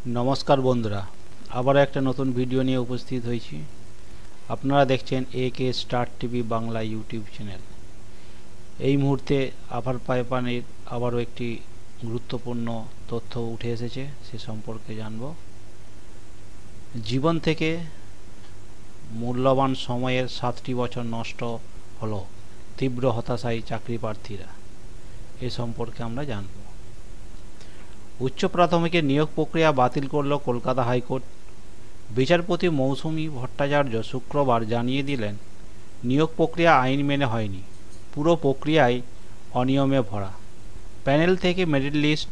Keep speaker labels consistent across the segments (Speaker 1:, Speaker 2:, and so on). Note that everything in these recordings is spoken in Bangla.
Speaker 1: नमस्कार बंधुरा आबार एक नतून भिडियो निये उपस्थित हয়েছি। আপনারা দেখছেন AK star TV Bangla YouTube channel. এই মুহূর্তে আবার পাইপানের আবারও একটি গুরুত্বপূর্ণ তথ্য উঠে এসেছে, সে সম্পর্কে জানব। জীবন থেকে মূল্যবান সময়ের 7টি বছর নষ্ট হলো, তীব্র হতাশায় চাকরি প্রার্থীরা। এ সম্পর্কে আমরা জানব। উচ্চ প্রাথমিকের নিয়োগ প্রক্রিয়া বাতিল করল কলকাতা হাইকোর্ট। বিচারপতি মৌসুমী ভট্টাচার্য শুক্রবার জানিয়ে দিলেন, নিয়োগ প্রক্রিয়া আইন মেনে হয়নি, পুরো প্রক্রিয়ায় অনিয়মে ভরা। প্যানেল থেকে মেরিট লিস্ট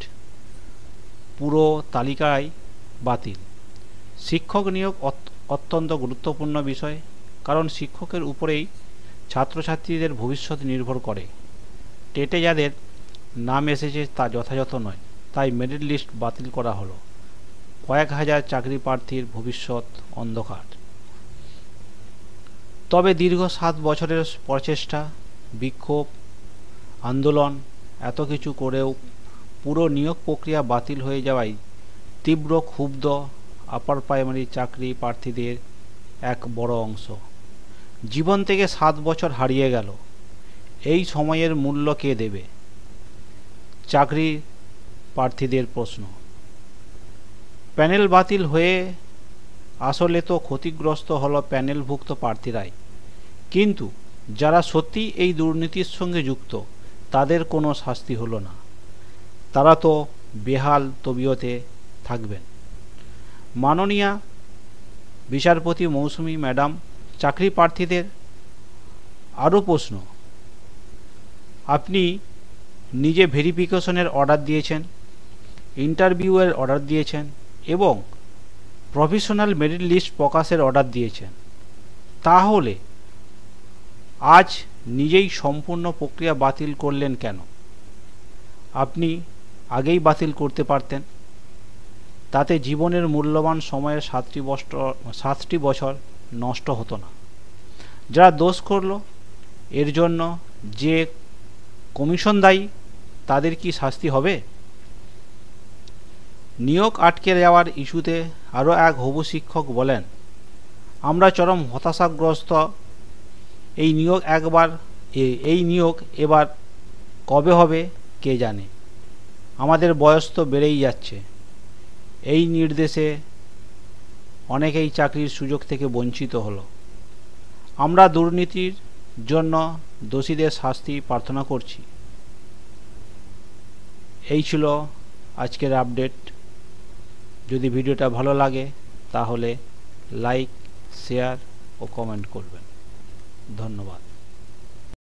Speaker 1: পুরো তালিকায় বাতিল। শিক্ষক নিয়োগ অত্যন্ত গুরুত্বপূর্ণ বিষয়, কারণ শিক্ষকের উপরেই ছাত্রছাত্রীদের ভবিষ্যৎ নির্ভর করে। টেটে যাদের নাম এসেছে তা যথাযথ নয়, তাই মেরিট লিস্ট বাতিল করা হলো। কয়েক হাজার চাকরি প্রার্থীর ভবিষ্যৎ অন্ধকার। তবে দীর্ঘ 7 বছরের প্রচেষ্টা, বিক্ষোভ, আন্দোলন, এত কিছু করেও পুরো নিয়োগ প্রক্রিয়া বাতিল হয়ে যাওয়ায় তীব্র ক্ষুব্ধ আপার প্রাইমারি চাকরি প্রার্থীদের এক বড় অংশ। জীবন থেকে 7 বছর হারিয়ে গেল। এই সময়ের মূল্য কে দেবে? চাকরি প্রার্থীদের প্রশ্ন। প্যানেল বাতিল হয়ে আসলে তো ক্ষতিগ্রস্ত হলো প্যানেলভুক্ত প্রার্থীরাই, কিন্তু যারা সত্যি এই দুর্নীতির সঙ্গে যুক্ত তাদের কোনো শাস্তি হলো না। তারা তো বেহাল তবিয়তে থাকবেন। মাননীয়া বিচারপতি মৌসুমী ম্যাডাম, চাকরি প্রার্থীদের আরও প্রশ্ন। আপনি নিজে ভেরিফিকেশনের অর্ডার দিয়েছেন, ইন্টারভিউয়ের অর্ডার দিয়েছেন এবং প্রফেশনাল মেরিট লিস্ট প্রকাশের অর্ডার দিয়েছেন। তাহলে আজ নিজেই সম্পূর্ণ প্রক্রিয়া বাতিল করলেন কেন? আপনি আগেই বাতিল করতে পারতেন। তাতে জীবনের মূল্যবান সময়ের 7টি বছর নষ্ট হতো না। যারা দোষ করল এর জন্য যে কমিশন দায়ী, তাদের কি শাস্তি হবে? নিয়োগ আটকে যাওয়ার ইস্যুতে আরও এক হবু শিক্ষক বলেন, আমরা চরম হতাশাগ্রস্ত। এই নিয়োগ এবার কবে হবে কে জানে। আমাদের বয়স তো বেড়েই যাচ্ছে। এই নির্দেশে অনেকেই চাকরির সুযোগ থেকে বঞ্চিত হলো। আমরা দুর্নীতির জন্য দোষীদের শাস্তি প্রার্থনা করছি। এই ছিল আজকের আপডেট। যদি ভিডিওটা ভালো লাগে তাহলে লাইক, শেয়ার ও কমেন্ট করবেন। ধন্যবাদ।